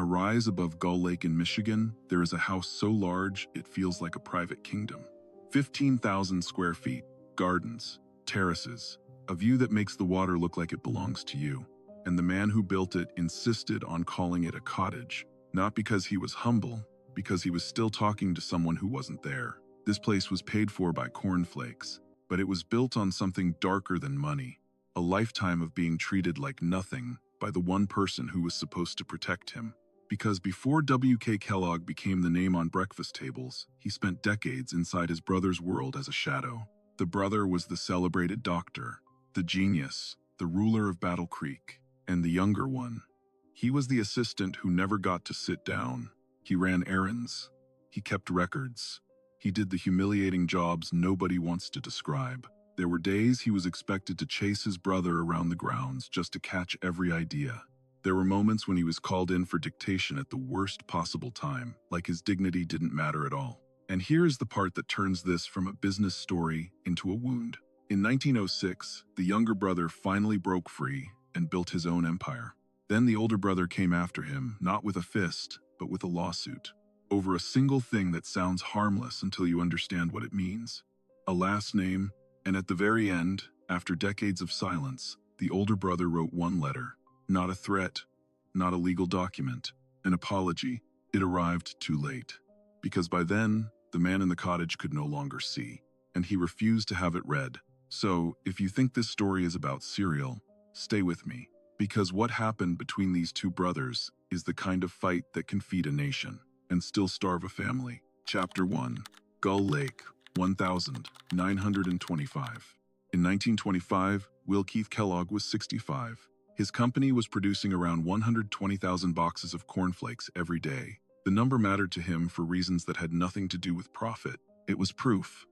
a rise above Gull Lake in Michigan, there is a house so large it feels like a private kingdom. 15,000 square feet, gardens, terraces, a view that makes the water look like it belongs to you. And the man who built it insisted on calling it a cottage, not because he was humble, because he was still talking to someone who wasn't there. This place was paid for by Corn Flakes, but it was built on something darker than money, a lifetime of being treated like nothing by the one person who was supposed to protect him. Because before W.K. Kellogg became the name on breakfast tables, he spent decades inside his brother's world as a shadow. The brother was the celebrated doctor, the genius, the ruler of Battle Creek, and the younger one. He was the assistant who never got to sit down. He ran errands. He kept records. He did the humiliating jobs nobody wants to describe. There were days he was expected to chase his brother around the grounds just to catch every idea. There were moments when he was called in for dictation at the worst possible time, like his dignity didn't matter at all. And here is the part that turns this from a business story into a wound. In 1906, the younger brother finally broke free and built his own empire. Then the older brother came after him, not with a fist, but with a lawsuit, over a single thing that sounds harmless until you understand what it means. A last name, and at the very end, after decades of silence, the older brother wrote one letter. Not a threat, not a legal document, an apology. It arrived too late. Because by then, the man in the cottage could no longer see, and he refused to have it read. So, if you think this story is about cereal, stay with me. Because what happened between these two brothers is the kind of fight that can feed a nation and still starve a family. Chapter 1. Gull Lake, 1925. In 1925, Will Keith Kellogg was 65. His company was producing around 120,000 boxes of Corn Flakes every day. The number mattered to him for reasons that had nothing to do with profit. It was proof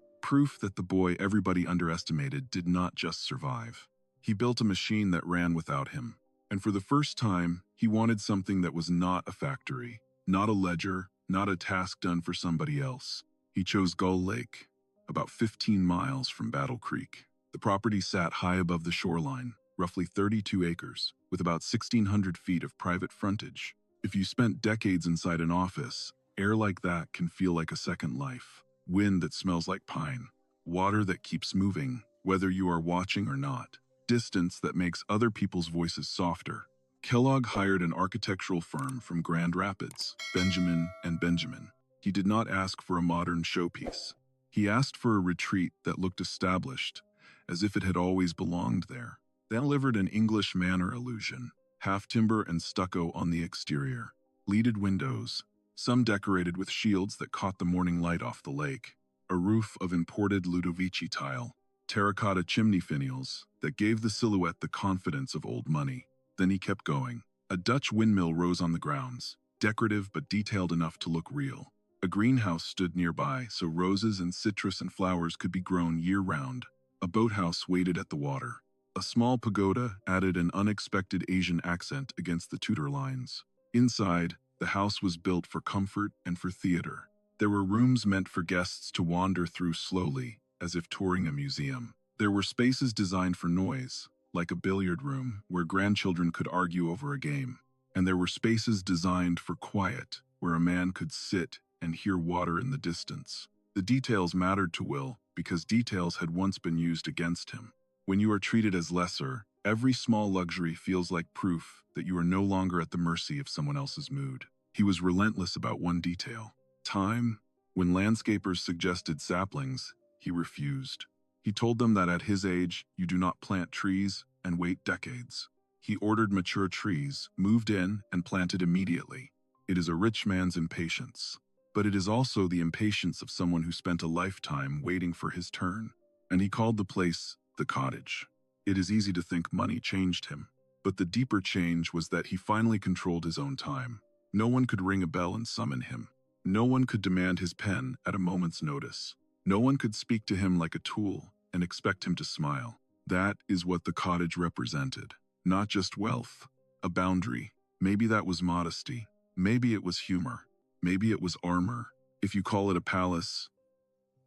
that the boy everybody underestimated did not just survive. He built a machine that ran without him. And for the first time, he wanted something that was not a factory, not a ledger, not a task done for somebody else. He chose Gull Lake, about 15 miles from Battle Creek. The property sat high above the shoreline, roughly 32 acres, with about 1,600 feet of private frontage. If you spent decades inside an office, air like that can feel like a second life. Wind that smells like pine. Water that keeps moving, whether you are watching or not. Distance that makes other people's voices softer. Kellogg hired an architectural firm from Grand Rapids, Benjamin & Benjamin. He did not ask for a modern showpiece. He asked for a retreat that looked established, as if it had always belonged there. They delivered an English manor illusion, half timber and stucco on the exterior, leaded windows, some decorated with shields that caught the morning light off the lake, a roof of imported Ludovici tile, terracotta chimney finials that gave the silhouette the confidence of old money. Then he kept going. A Dutch windmill rose on the grounds, decorative but detailed enough to look real. A greenhouse stood nearby so roses and citrus and flowers could be grown year-round. A boathouse waited at the water. A small pagoda added an unexpected Asian accent against the Tudor lines. Inside, the house was built for comfort and for theater. There were rooms meant for guests to wander through slowly, as if touring a museum. There were spaces designed for noise, like a billiard room where grandchildren could argue over a game. And there were spaces designed for quiet, where a man could sit and hear water in the distance. The details mattered to Will because details had once been used against him. When you are treated as lesser, every small luxury feels like proof that you are no longer at the mercy of someone else's mood. He was relentless about one detail. Time. When landscapers suggested saplings, he refused. He told them that at his age, you do not plant trees and wait decades. He ordered mature trees, moved in, and planted immediately. It is a rich man's impatience. But it is also the impatience of someone who spent a lifetime waiting for his turn. And he called the place the cottage. It is easy to think money changed him. But the deeper change was that he finally controlled his own time. No one could ring a bell and summon him. No one could demand his pen at a moment's notice. No one could speak to him like a tool and expect him to smile. That is what the cottage represented. Not just wealth, a boundary. Maybe that was modesty. Maybe it was humor. Maybe it was armor. If you call it a palace,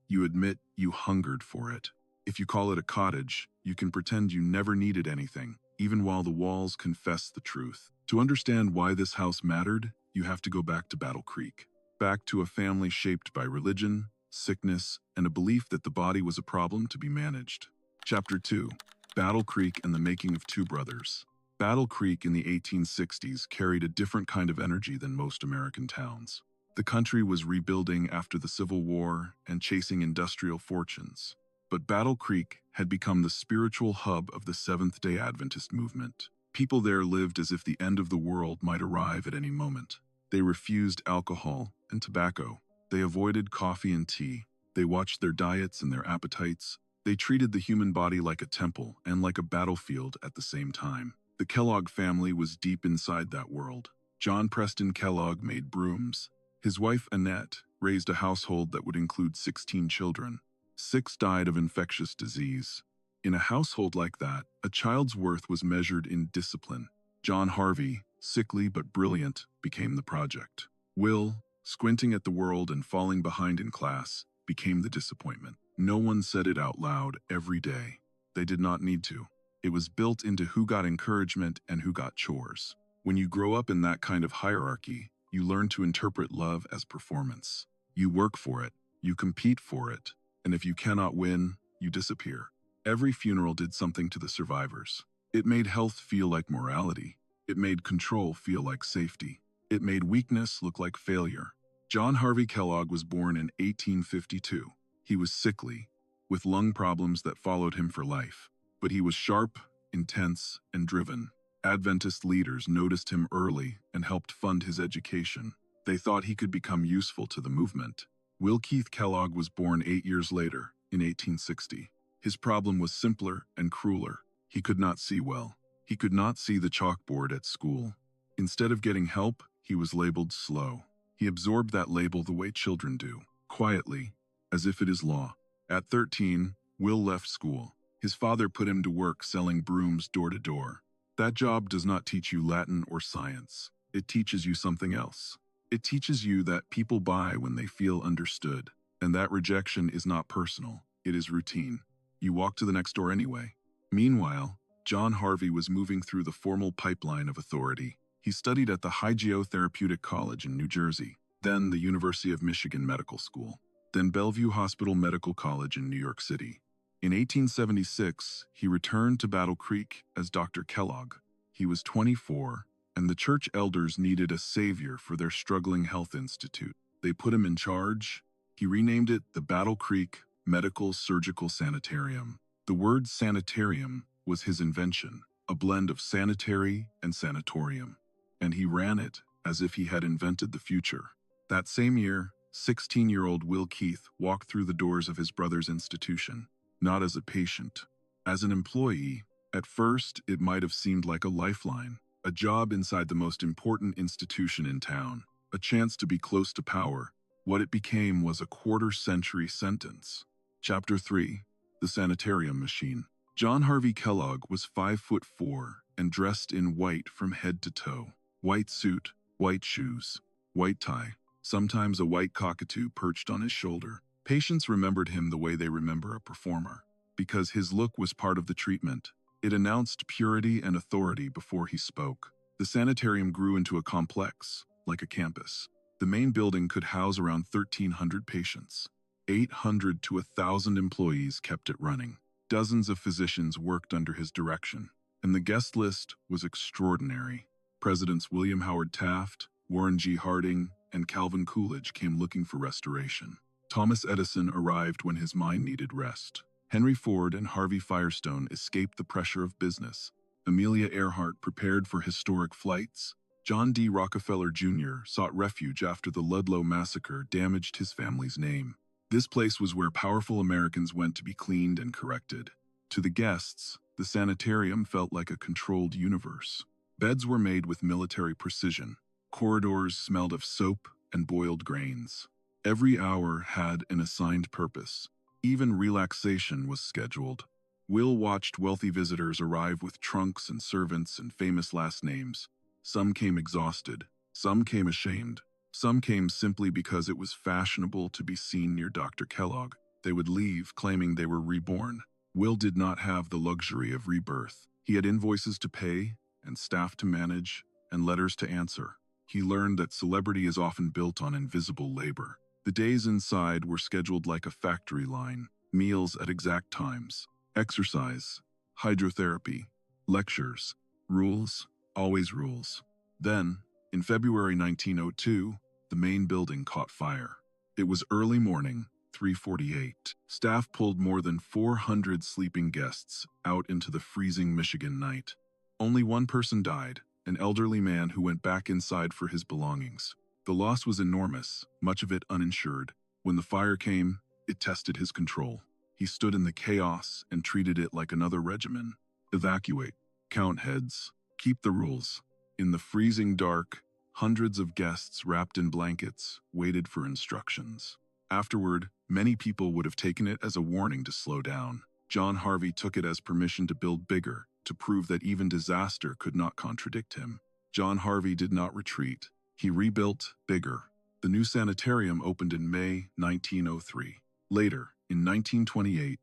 you admit you hungered for it. If you call it a cottage, you can pretend you never needed anything, even while the walls confess the truth. To understand why this house mattered, you have to go back to Battle Creek. Back to a family shaped by religion, sickness, and a belief that the body was a problem to be managed. Chapter 2. Battle Creek and the Making of Two Brothers. Battle Creek in the 1860s carried a different kind of energy than most American towns. The country was rebuilding after the Civil War and chasing industrial fortunes. But Battle Creek had become the spiritual hub of the Seventh-day Adventist movement. People there lived as if the end of the world might arrive at any moment. They refused alcohol and tobacco. They avoided coffee and tea. They watched their diets and their appetites. They treated the human body like a temple and like a battlefield at the same time. The Kellogg family was deep inside that world. John Preston Kellogg made brooms. His wife Annette raised a household that would include 16 children. 6 died of infectious disease. In a household like that, a child's worth was measured in discipline. John Harvey, sickly but brilliant, became the project. Will, squinting at the world and falling behind in class, became the disappointment. No one said it out loud every day. They did not need to. It was built into who got encouragement and who got chores. When you grow up in that kind of hierarchy, you learn to interpret love as performance. You work for it, you compete for it, and if you cannot win, you disappear. Every funeral did something to the survivors. It made health feel like morality. It made control feel like safety. It made weakness look like failure. John Harvey Kellogg was born in 1852. He was sickly, with lung problems that followed him for life. But he was sharp, intense, and driven. Adventist leaders noticed him early and helped fund his education. They thought he could become useful to the movement. Will Keith Kellogg was born 8 years later, in 1860. His problem was simpler and crueler. He could not see well. He could not see the chalkboard at school. Instead of getting help, he was labeled slow. He absorbed that label the way children do, quietly, as if it is law. At 13, Will left school. His father put him to work selling brooms door to door. That job does not teach you Latin or science. It teaches you something else. It teaches you that people buy when they feel understood, and that rejection is not personal, it is routine. You walk to the next door anyway. Meanwhile, John Harvey was moving through the formal pipeline of authority. He studied at the Hygiotherapeutic College in New Jersey, then the University of Michigan Medical School, then Bellevue Hospital Medical College in New York City. In 1876, he returned to Battle Creek as Dr. Kellogg. He was 24, and the church elders needed a savior for their struggling health institute. They put him in charge. He renamed it the Battle Creek Medical Surgical Sanitarium. The word sanitarium was his invention, a blend of sanitary and sanatorium, and he ran it as if he had invented the future. That same year, 16-year-old Will Keith walked through the doors of his brother's institution, not as a patient, as an employee. At first, it might have seemed like a lifeline, a job inside the most important institution in town, a chance to be close to power. What it became was a quarter-century sentence. Chapter 3. The Sanitarium Machine. John Harvey Kellogg was 5'4" and dressed in white from head to toe. White suit, white shoes, white tie, sometimes a white cockatoo perched on his shoulder. Patients remembered him the way they remember a performer, because his look was part of the treatment. It announced purity and authority before he spoke. The sanitarium grew into a complex, like a campus. The main building could house around 1,300 patients. 800 to 1,000 employees kept it running. Dozens of physicians worked under his direction, and the guest list was extraordinary. Presidents William Howard Taft, Warren G. Harding, and Calvin Coolidge came looking for restoration. Thomas Edison arrived when his mind needed rest. Henry Ford and Harvey Firestone escaped the pressure of business. Amelia Earhart prepared for historic flights. John D. Rockefeller Jr. sought refuge after the Ludlow massacre damaged his family's name. This place was where powerful Americans went to be cleaned and corrected. To the guests, the sanitarium felt like a controlled universe. Beds were made with military precision. Corridors smelled of soap and boiled grains. Every hour had an assigned purpose. Even relaxation was scheduled. Will watched wealthy visitors arrive with trunks and servants and famous last names. Some came exhausted. Some came ashamed. Some came simply because it was fashionable to be seen near Dr. Kellogg. They would leave claiming they were reborn. Will did not have the luxury of rebirth. He had invoices to pay, and staff to manage, and letters to answer. He learned that celebrity is often built on invisible labor. The days inside were scheduled like a factory line, meals at exact times, exercise, hydrotherapy, lectures, rules, always rules. Then, in February 1902, the main building caught fire. It was early morning, 3:48. Staff pulled more than 400 sleeping guests out into the freezing Michigan night. Only one person died, an elderly man who went back inside for his belongings. The loss was enormous, much of it uninsured. When the fire came, it tested his control. He stood in the chaos and treated it like another regimen. Evacuate, count heads, keep the rules. In the freezing dark, hundreds of guests wrapped in blankets waited for instructions. Afterward, many people would have taken it as a warning to slow down. John Harvey took it as permission to build bigger, to prove that even disaster could not contradict him. John Harvey did not retreat. He rebuilt bigger. The new sanitarium opened in May 1903. Later, in 1928,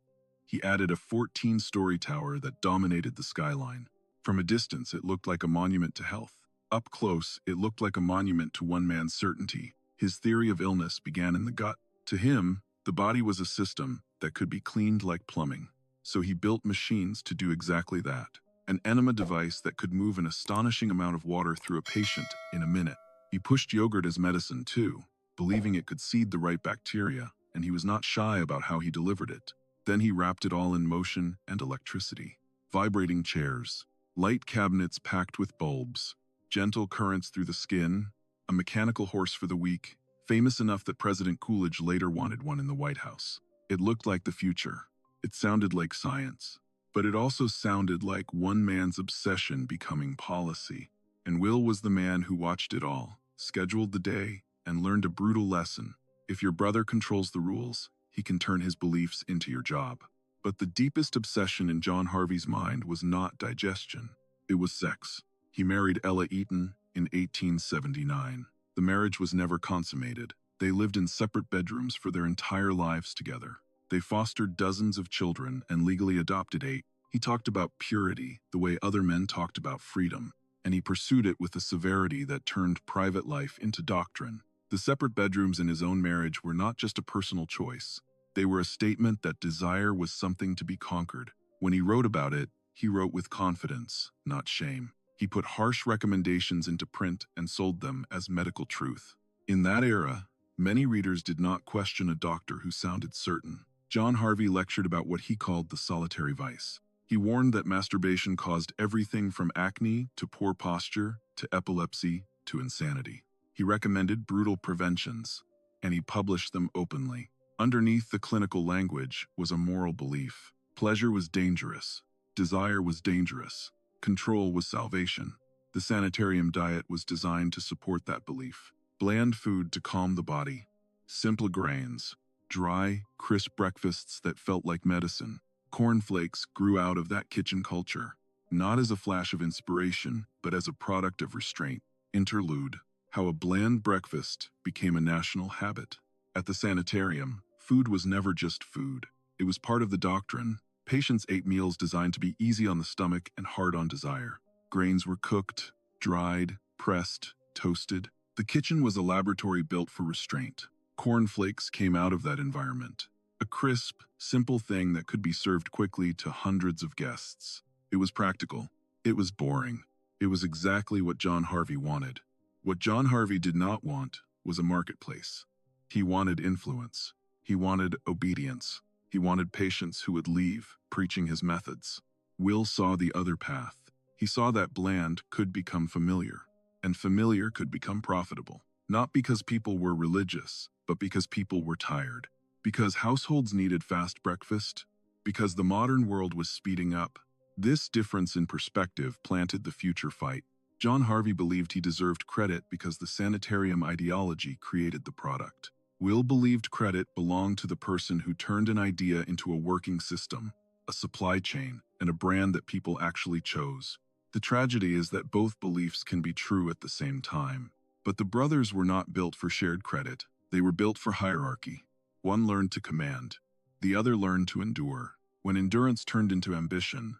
he added a 14-story tower that dominated the skyline. From a distance, it looked like a monument to health. Up close, it looked like a monument to one man's certainty. His theory of illness began in the gut. To him, the body was a system that could be cleaned like plumbing. So he built machines to do exactly that. An enema device that could move an astonishing amount of water through a patient in a minute. He pushed yogurt as medicine too, believing it could seed the right bacteria, and he was not shy about how he delivered it. Then he wrapped it all in motion and electricity. Vibrating chairs, light cabinets packed with bulbs, gentle currents through the skin, a mechanical horse for the weak, famous enough that President Coolidge later wanted one in the White House. It looked like the future. It sounded like science. But it also sounded like one man's obsession becoming policy. And Will was the man who watched it all, scheduled the day, and learned a brutal lesson. If your brother controls the rules, he can turn his beliefs into your job. But the deepest obsession in John Harvey's mind was not digestion. It was sex. He married Ella Eaton in 1879. The marriage was never consummated. They lived in separate bedrooms for their entire lives together. They fostered dozens of children and legally adopted 8. He talked about purity the way other men talked about freedom, and he pursued it with a severity that turned private life into doctrine. The separate bedrooms in his own marriage were not just a personal choice. They were a statement that desire was something to be conquered. When he wrote about it, he wrote with confidence, not shame. He put harsh recommendations into print and sold them as medical truth. In that era, many readers did not question a doctor who sounded certain. John Harvey lectured about what he called the solitary vice. He warned that masturbation caused everything from acne to poor posture to epilepsy to insanity. He recommended brutal preventions, and he published them openly. Underneath the clinical language was a moral belief. Pleasure was dangerous. Desire was dangerous. Control was salvation. The sanitarium diet was designed to support that belief. Bland food to calm the body. Simple grains. Dry, crisp breakfasts that felt like medicine. Corn Flakes grew out of that kitchen culture, not as a flash of inspiration, but as a product of restraint. Interlude: how a bland breakfast became a national habit. At the sanitarium, food was never just food. It was part of the doctrine. Patients ate meals designed to be easy on the stomach and hard on desire. Grains were cooked, dried, pressed, toasted. The kitchen was a laboratory built for restraint. Corn Flakes came out of that environment. A crisp, simple thing that could be served quickly to hundreds of guests. It was practical. It was boring. It was exactly what John Harvey wanted. What John Harvey did not want was a marketplace. He wanted influence. He wanted obedience. He wanted patients who would leave, preaching his methods. Will saw the other path. He saw that bland could become familiar, and familiar could become profitable. Not because people were religious, but because people were tired. Because households needed fast breakfast. Because the modern world was speeding up. This difference in perspective planted the future fight. John Harvey believed he deserved credit because the sanitarium ideology created the product. Will believed credit belonged to the person who turned an idea into a working system, a supply chain, and a brand that people actually chose. The tragedy is that both beliefs can be true at the same time. But the brothers were not built for shared credit. They were built for hierarchy. One learned to command. The other learned to endure. When endurance turned into ambition,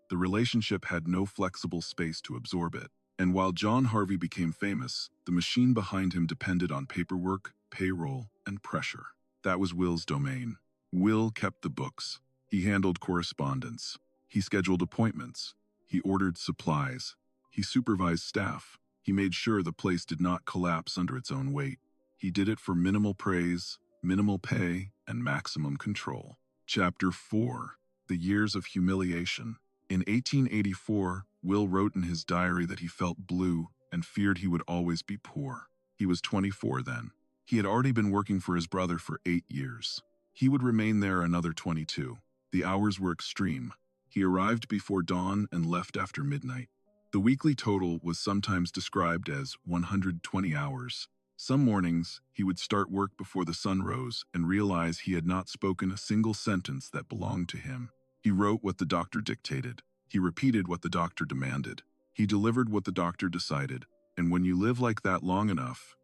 the relationship had no flexible space to absorb it. And while John Harvey became famous, the machine behind him depended on paperwork, payroll, and pressure. That was Will's domain. Will kept the books. He handled correspondence. He scheduled appointments. He ordered supplies. He supervised staff. He made sure the place did not collapse under its own weight. He did it for minimal praise, minimal pay, and maximum control. Chapter 4. The Years of Humiliation. In 1884, Will wrote in his diary that he felt blue and feared he would always be poor. He was 24 then. He had already been working for his brother for 8 years. He would remain there another 22. The hours were extreme. He arrived before dawn and left after midnight. The weekly total was sometimes described as 120 hours. Some mornings, he would start work before the sun rose and realize he had not spoken a single sentence that belonged to him. He wrote what the doctor dictated. He repeated what the doctor demanded. He delivered what the doctor decided. And when you live like that long enough,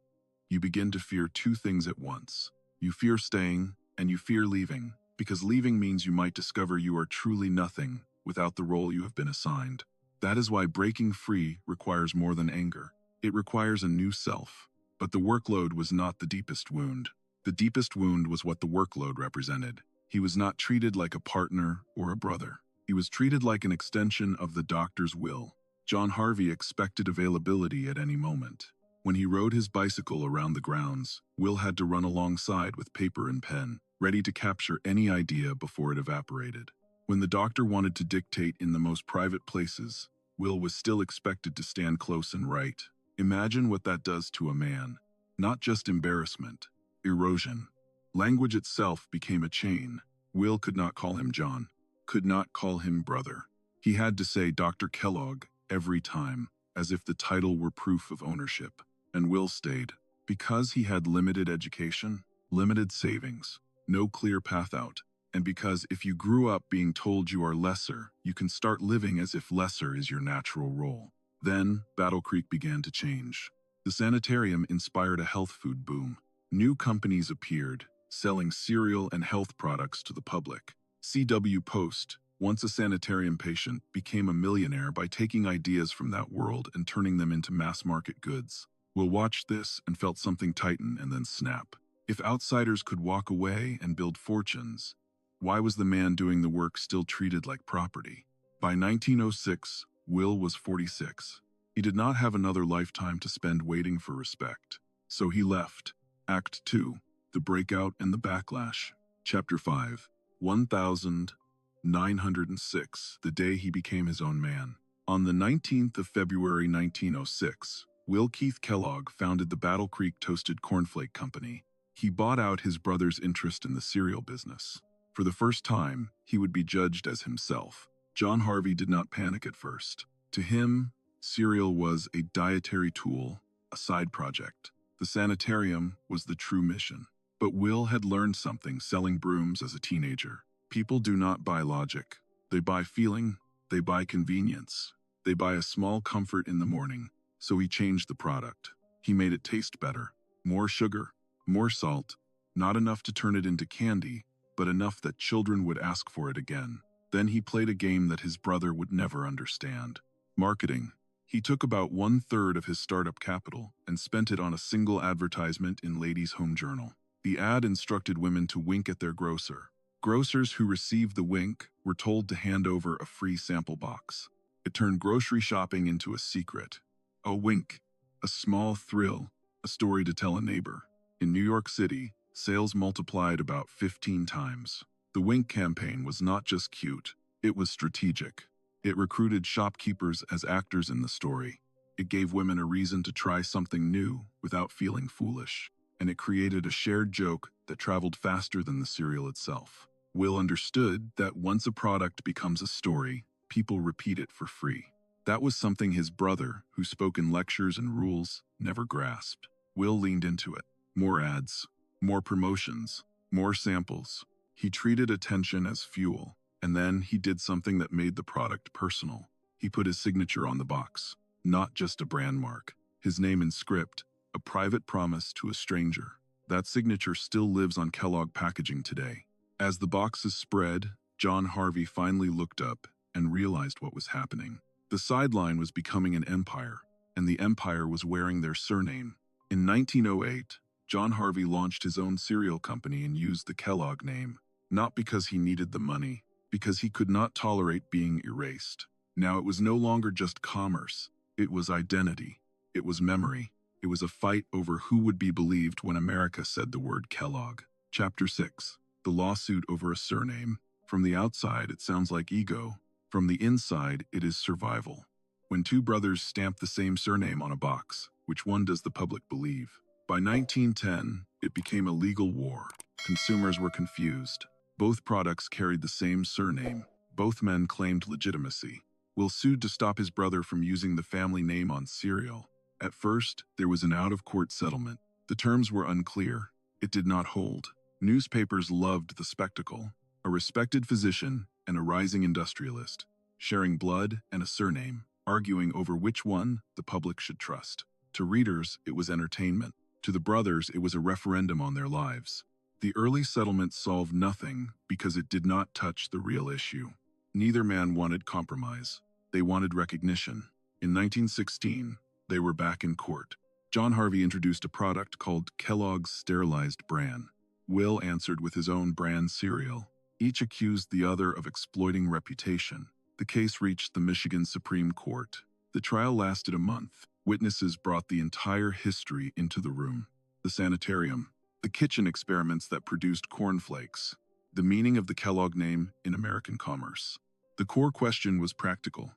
you begin to fear two things at once. You fear staying, and you fear leaving, because leaving means you might discover you are truly nothing without the role you have been assigned. That is why breaking free requires more than anger. It requires a new self. But the workload was not the deepest wound. The deepest wound was what the workload represented. He was not treated like a partner or a brother. He was treated like an extension of the doctor's will. John Harvey expected availability at any moment. When he rode his bicycle around the grounds, Will had to run alongside with paper and pen, ready to capture any idea before it evaporated. When the doctor wanted to dictate in the most private places, Will was still expected to stand close and write. Imagine what that does to a man. Not just embarrassment, erosion. Language itself became a chain. Will could not call him John, could not call him brother. He had to say Dr. Kellogg every time, as if the title were proof of ownership. And Will stayed. Because he had limited education, limited savings, no clear path out, and because if you grew up being told you are lesser, you can start living as if lesser is your natural role. Then, Battle Creek began to change. The sanitarium inspired a health food boom. New companies appeared, selling cereal and health products to the public. C.W. Post, once a sanitarium patient, became a millionaire by taking ideas from that world and turning them into mass-market goods. Will watched this and felt something tighten and then snap. If outsiders could walk away and build fortunes, why was the man doing the work still treated like property? By 1906, Will was 46. He did not have another lifetime to spend waiting for respect. So he left. Act 2. The Breakout and the Backlash. Chapter 5. 1906, the day he became his own man. On the 19th of February 1906, Will Keith Kellogg founded the Battle Creek Toasted Cornflake Company. He bought out his brother's interest in the cereal business. For the first time, he would be judged as himself. John Harvey did not panic at first. To him, cereal was a dietary tool, a side project. The sanitarium was the true mission. But Will had learned something selling brooms as a teenager. People do not buy logic. They buy feeling. They buy convenience. They buy a small comfort in the morning. So he changed the product. He made it taste better. More sugar, more salt, not enough to turn it into candy, but enough that children would ask for it again. Then he played a game that his brother would never understand. Marketing. He took about 1/3 of his startup capital and spent it on a single advertisement in Ladies' Home Journal. The ad instructed women to wink at their grocer. Grocers who received the wink were told to hand over a free sample box. It turned grocery shopping into a secret. A wink, a small thrill, a story to tell a neighbor. In New York City, sales multiplied about 15 times. The wink campaign was not just cute, it was strategic. It recruited shopkeepers as actors in the story. It gave women a reason to try something new without feeling foolish. And it created a shared joke that traveled faster than the cereal itself. Will understood that once a product becomes a story, people repeat it for free. That was something his brother, who spoke in lectures and rules, never grasped. Will leaned into it. More ads, more promotions, more samples. He treated attention as fuel, and then he did something that made the product personal. He put his signature on the box, not just a brand mark. His name in script, a private promise to a stranger. That signature still lives on Kellogg packaging today. As the boxes spread, John Harvey finally looked up and realized what was happening. The sideline was becoming an empire. and the empire was wearing their surname. In 1908, John Harvey launched his own cereal company and used the Kellogg name, not because he needed the money, because he could not tolerate being erased. Now it was no longer just commerce, it was identity, it was memory, it was a fight over who would be believed when America said the word Kellogg. Chapter 6. The lawsuit over a surname. From the outside, it sounds like ego. From the inside, it is survival. When two brothers stamp the same surname on a box, which one does the public believe? By 1910, it became a legal war. Consumers were confused. Both products carried the same surname. Both men claimed legitimacy. Will sued to stop his brother from using the family name on cereal. At first, there was an out-of-court settlement. The terms were unclear. It did not hold. Newspapers loved the spectacle. A respected physician and a rising industrialist, sharing blood and a surname, arguing over which one the public should trust. To readers, it was entertainment. To the brothers, it was a referendum on their lives. The early settlement solved nothing because it did not touch the real issue. Neither man wanted compromise. They wanted recognition. In 1916, they were back in court. John Harvey introduced a product called Kellogg's Sterilized Bran. Will answered with his own brand cereal. Each accused the other of exploiting reputation. The case reached the Michigan Supreme Court. The trial lasted a month. Witnesses brought the entire history into the room. The sanitarium, the kitchen experiments that produced Corn Flakes, the meaning of the Kellogg name in American commerce. The core question was practical,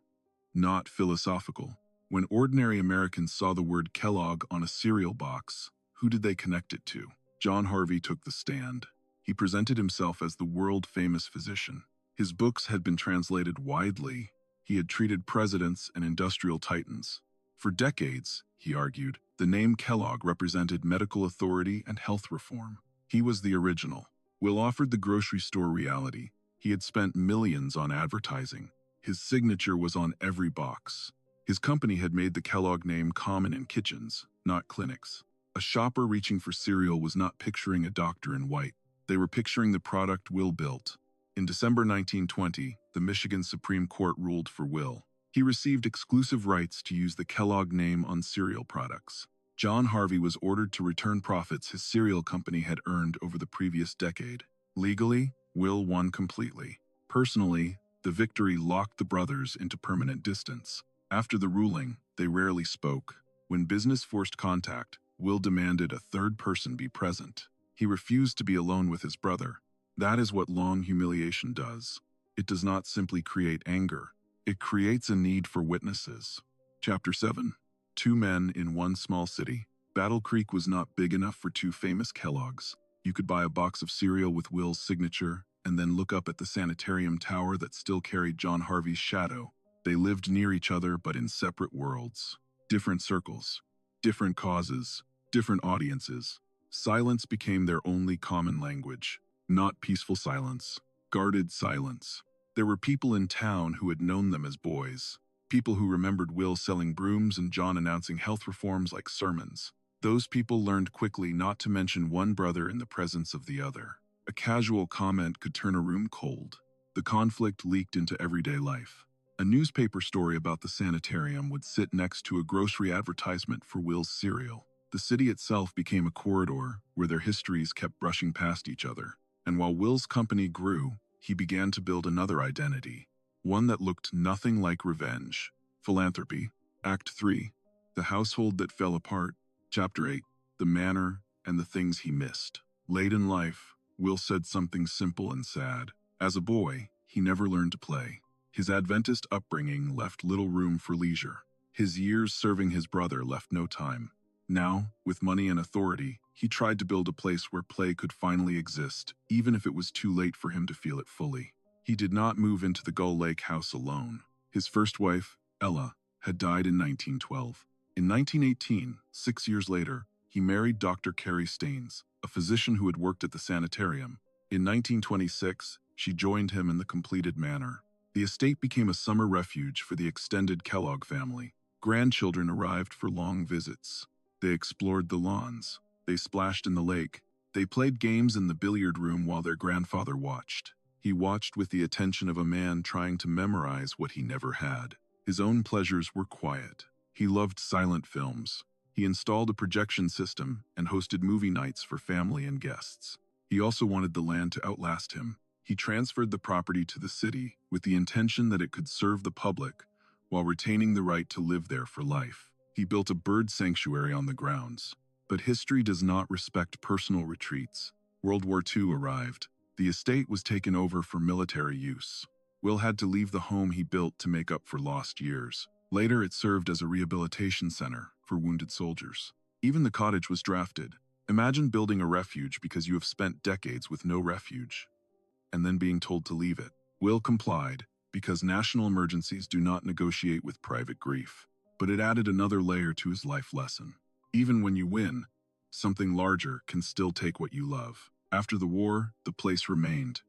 not philosophical. When ordinary Americans saw the word Kellogg on a cereal box, who did they connect it to? John Harvey took the stand. He presented himself as the world-famous physician. His books had been translated widely. He had treated presidents and industrial titans. For decades, he argued, the name Kellogg represented medical authority and health reform. He was the original. Will offered the grocery store reality. He had spent millions on advertising. His signature was on every box. His company had made the Kellogg name common in kitchens, not clinics. A shopper reaching for cereal was not picturing a doctor in white. They were picturing the product Will built. In December 1920, the Michigan Supreme Court ruled for Will. He received exclusive rights to use the Kellogg name on cereal products. John Harvey was ordered to return profits his cereal company had earned over the previous decade. Legally, Will won completely. Personally, the victory locked the brothers into permanent distance. After the ruling, they rarely spoke. When business forced contact, Will demanded a third person be present. He refused to be alone with his brother. That is what long humiliation does. It does not simply create anger. It creates a need for witnesses. Chapter 7. Two men in one small city. Battle Creek was not big enough for two famous Kellogg's. You could buy a box of cereal with Will's signature and then look up at the sanitarium tower that still carried John Harvey's shadow. They lived near each other but in separate worlds. Different circles, different causes, different audiences. Silence became their only common language. Not peaceful silence, guarded silence. There were people in town who had known them as boys. People who remembered Will selling brooms and John announcing health reforms like sermons. Those people learned quickly not to mention one brother in the presence of the other. A casual comment could turn a room cold. The conflict leaked into everyday life. A newspaper story about the sanitarium would sit next to a grocery advertisement for Will's cereal. The city itself became a corridor where their histories kept brushing past each other. And while Will's company grew, he began to build another identity, one that looked nothing like revenge. Philanthropy. Act 3. The household that fell apart. Chapter 8. The manor and the things he missed. Late in life, Will said something simple and sad. As a boy, he never learned to play. His Adventist upbringing left little room for leisure. His years serving his brother left no time. Now, with money and authority, he tried to build a place where play could finally exist, even if it was too late for him to feel it fully. He did not move into the Gull Lake house alone. His first wife, Ella, had died in 1912. In 1918, 6 years later, he married Dr. Carrie Staines, a physician who had worked at the sanitarium. In 1926, she joined him in the completed manor. The estate became a summer refuge for the extended Kellogg family. Grandchildren arrived for long visits. They explored the lawns. They splashed in the lake. They played games in the billiard room while their grandfather watched. He watched with the attention of a man trying to memorize what he never had. His own pleasures were quiet. He loved silent films. He installed a projection system and hosted movie nights for family and guests. He also wanted the land to outlast him. He transferred the property to the city with the intention that it could serve the public while retaining the right to live there for life. He built a bird sanctuary on the grounds. But history does not respect personal retreats. World War II arrived. The estate was taken over for military use. Will had to leave the home he built to make up for lost years. Later, it served as a rehabilitation center for wounded soldiers. Even the cottage was drafted. Imagine building a refuge because you have spent decades with no refuge, and then being told to leave it. Will complied because national emergencies do not negotiate with private grief. But it added another layer to his life lesson. Even when you win, something larger can still take what you love. After the war, the place remained,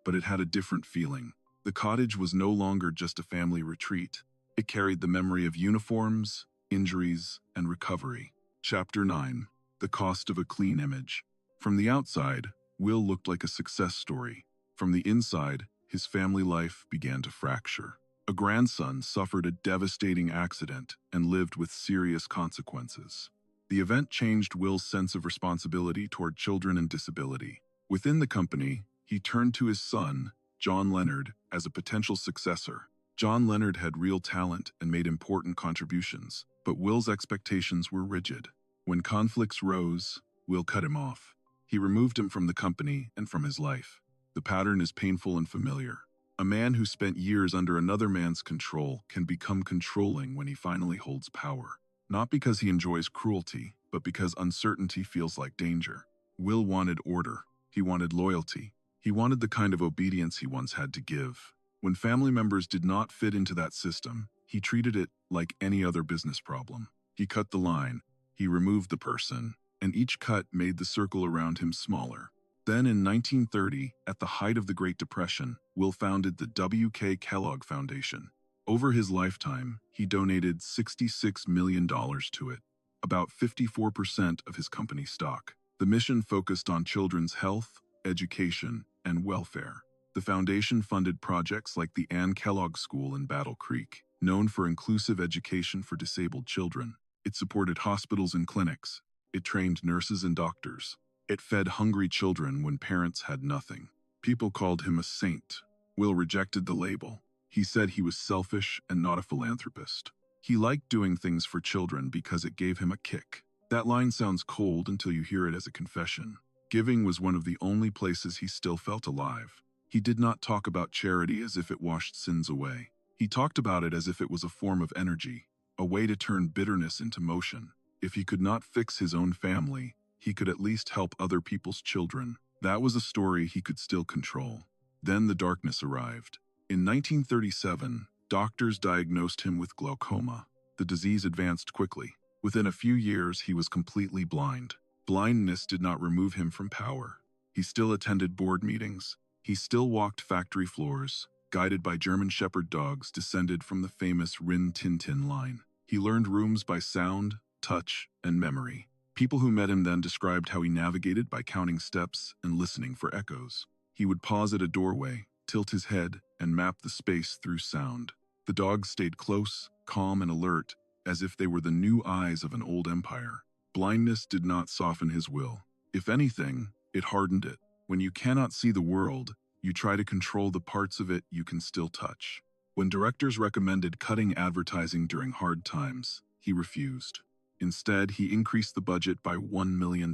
but it had a different feeling. The cottage was no longer just a family retreat. It carried the memory of uniforms, injuries, and recovery. Chapter 9. The Cost of a Clean Image. From the outside, Will looked like a success story. From the inside, his family life began to fracture. A grandson suffered a devastating accident and lived with serious consequences. The event changed Will's sense of responsibility toward children and disability. Within the company, he turned to his son, John Leonard, as a potential successor. John Leonard had real talent and made important contributions, but Will's expectations were rigid. When conflicts rose, Will cut him off. He removed him from the company and from his life. The pattern is painful and familiar. A man who spent years under another man's control can become controlling when he finally holds power. Not because he enjoys cruelty, but because uncertainty feels like danger. Will wanted order. He wanted loyalty. He wanted the kind of obedience he once had to give. When family members did not fit into that system, he treated it like any other business problem. He cut the line. He removed the person, and each cut made the circle around him smaller. Then in 1930, at the height of the Great Depression, Will founded the W.K. Kellogg Foundation. Over his lifetime, he donated $66 million to it, about 54% of his company stock. The mission focused on children's health, education, and welfare. The foundation funded projects like the Ann Kellogg School in Battle Creek, known for inclusive education for disabled children. It supported hospitals and clinics. It trained nurses and doctors. It fed hungry children when parents had nothing. People called him a saint. Will rejected the label. He said he was selfish and not a philanthropist. He liked doing things for children because it gave him a kick. That line sounds cold until you hear it as a confession. Giving was one of the only places he still felt alive. He did not talk about charity as if it washed sins away. He talked about it as if it was a form of energy, a way to turn bitterness into motion. If he could not fix his own family, he could at least help other people's children. That was a story he could still control. Then the darkness arrived. In 1937, doctors diagnosed him with glaucoma. The disease advanced quickly. Within a few years, he was completely blind. Blindness did not remove him from power. He still attended board meetings. He still walked factory floors, guided by German Shepherd dogs descended from the famous Rin Tin Tin line. He learned rooms by sound, touch, and memory. People who met him then described how he navigated by counting steps and listening for echoes. He would pause at a doorway, tilt his head, and map the space through sound. The dogs stayed close, calm, and alert, as if they were the new eyes of an old empire. Blindness did not soften his will. If anything, it hardened it. When you cannot see the world, you try to control the parts of it you can still touch. When directors recommended cutting advertising during hard times, he refused. Instead, he increased the budget by $1 million.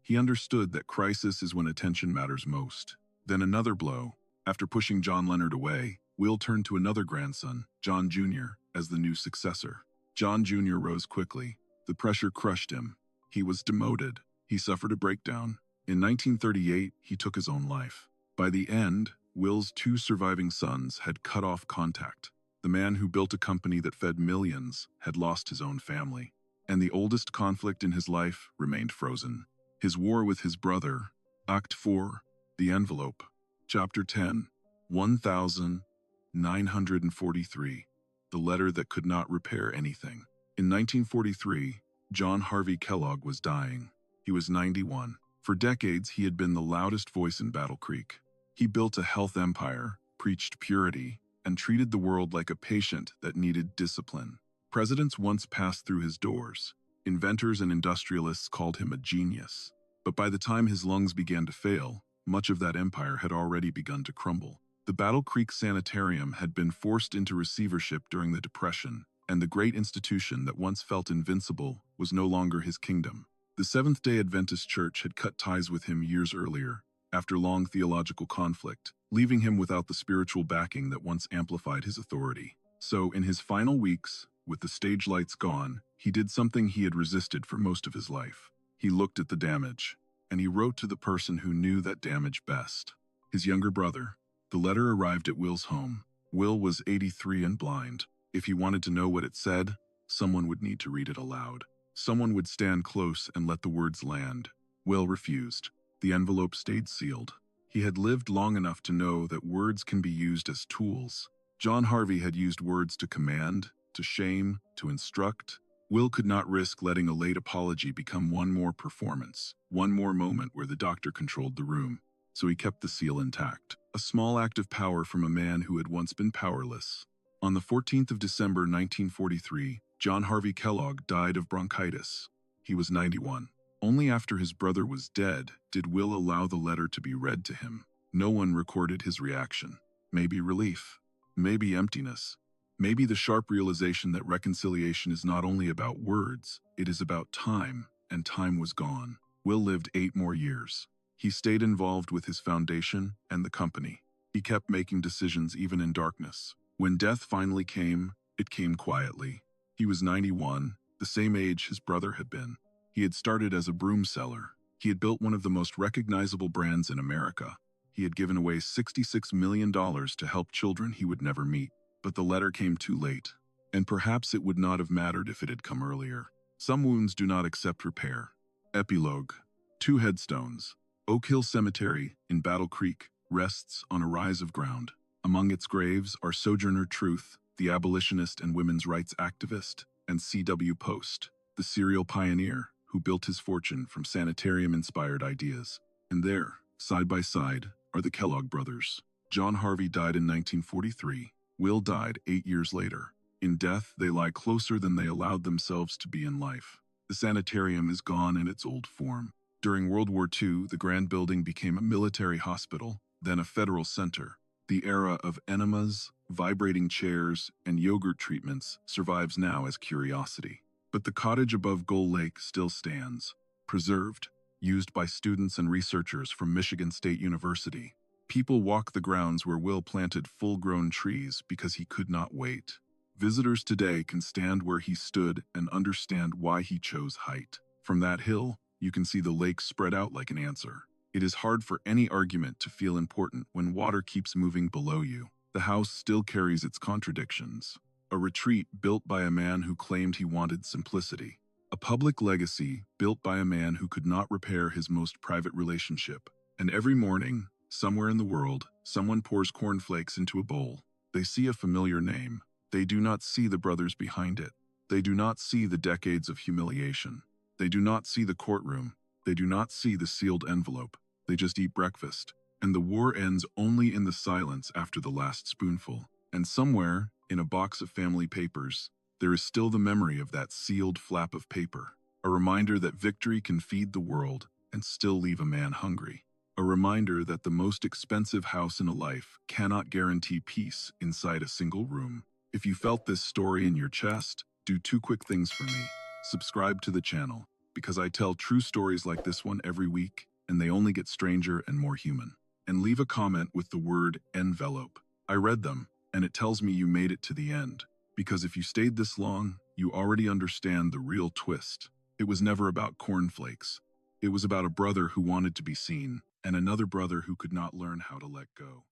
He understood that crisis is when attention matters most. Then another blow. After pushing John Leonard away, Will turned to another grandson, John Jr., as the new successor. John Jr. rose quickly. The pressure crushed him. He was demoted. He suffered a breakdown. In 1938, he took his own life. By the end, Will's two surviving sons had cut off contact. The man who built a company that fed millions had lost his own family. And the oldest conflict in his life remained frozen. His war with his brother. Act 4, The Envelope. Chapter 10, 1943. The letter that could not repair anything. In 1943, John Harvey Kellogg was dying. He was 91. For decades, he had been the loudest voice in Battle Creek. He built a health empire, preached purity, and treated the world like a patient that needed discipline. Presidents once passed through his doors. Inventors and industrialists called him a genius. But by the time his lungs began to fail, much of that empire had already begun to crumble. The Battle Creek Sanitarium had been forced into receivership during the Depression, and the great institution that once felt invincible was no longer his kingdom. The Seventh-day Adventist Church had cut ties with him years earlier, after long theological conflict, leaving him without the spiritual backing that once amplified his authority. So, in his final weeks, with the stage lights gone, he did something he had resisted for most of his life. He looked at the damage, and he wrote to the person who knew that damage best, his younger brother. The letter arrived at Will's home. Will was 83 and blind. If he wanted to know what it said, someone would need to read it aloud. Someone would stand close and let the words land. Will refused. The envelope stayed sealed. He had lived long enough to know that words can be used as tools. John Harvey had used words to command, to shame, to instruct. Will could not risk letting a late apology become one more performance, one more moment where the doctor controlled the room. So he kept the seal intact. A small act of power from a man who had once been powerless. On the 14th of December 1943, John Harvey Kellogg died of bronchitis. He was 91. Only after his brother was dead did Will allow the letter to be read to him. No one recorded his reaction. Maybe relief. Maybe emptiness. Maybe the sharp realization that reconciliation is not only about words, it is about time, and time was gone. Will lived 8 more years. He stayed involved with his foundation and the company. He kept making decisions even in darkness. When death finally came, it came quietly. He was 91, the same age his brother had been. He had started as a broom seller. He had built one of the most recognizable brands in America. He had given away $66 million to help children he would never meet. But the letter came too late. And perhaps it would not have mattered if it had come earlier. Some wounds do not accept repair. Epilogue. 2 headstones. Oak Hill Cemetery, in Battle Creek, rests on a rise of ground. Among its graves are Sojourner Truth, the abolitionist and women's rights activist, and C.W. Post, the serial pioneer who built his fortune from sanitarium-inspired ideas. And there, side by side, are the Kellogg Brothers. John Harvey died in 1943. Will died 8 years later. In death, they lie closer than they allowed themselves to be in life. The sanitarium is gone in its old form. During World War II, the Grand Building became a military hospital, then a federal center. The era of enemas, vibrating chairs, and yogurt treatments survives now as curiosity. But the cottage above Gull Lake still stands, preserved, used by students and researchers from Michigan State University. People walk the grounds where Will planted full-grown trees because he could not wait. Visitors today can stand where he stood and understand why he chose height. From that hill, you can see the lake spread out like an answer. It is hard for any argument to feel important when water keeps moving below you. The house still carries its contradictions. A retreat built by a man who claimed he wanted simplicity. A public legacy built by a man who could not repair his most private relationship. And every morning, somewhere in the world, someone pours Corn Flakes into a bowl. They see a familiar name. They do not see the brothers behind it. They do not see the decades of humiliation. They do not see the courtroom. They do not see the sealed envelope. They just eat breakfast. And the war ends only in the silence after the last spoonful. And somewhere, in a box of family papers, there is still the memory of that sealed flap of paper. A reminder that victory can feed the world and still leave a man hungry. A reminder that the most expensive house in a life cannot guarantee peace inside a single room. If you felt this story in your chest, do 2 quick things for me. Subscribe to the channel, because I tell true stories like this one every week, and they only get stranger and more human. And leave a comment with the word envelope. I read them, and it tells me you made it to the end. Because if you stayed this long, you already understand the real twist. It was never about Corn Flakes. It was about a brother who wanted to be seen, and another brother who could not learn how to let go.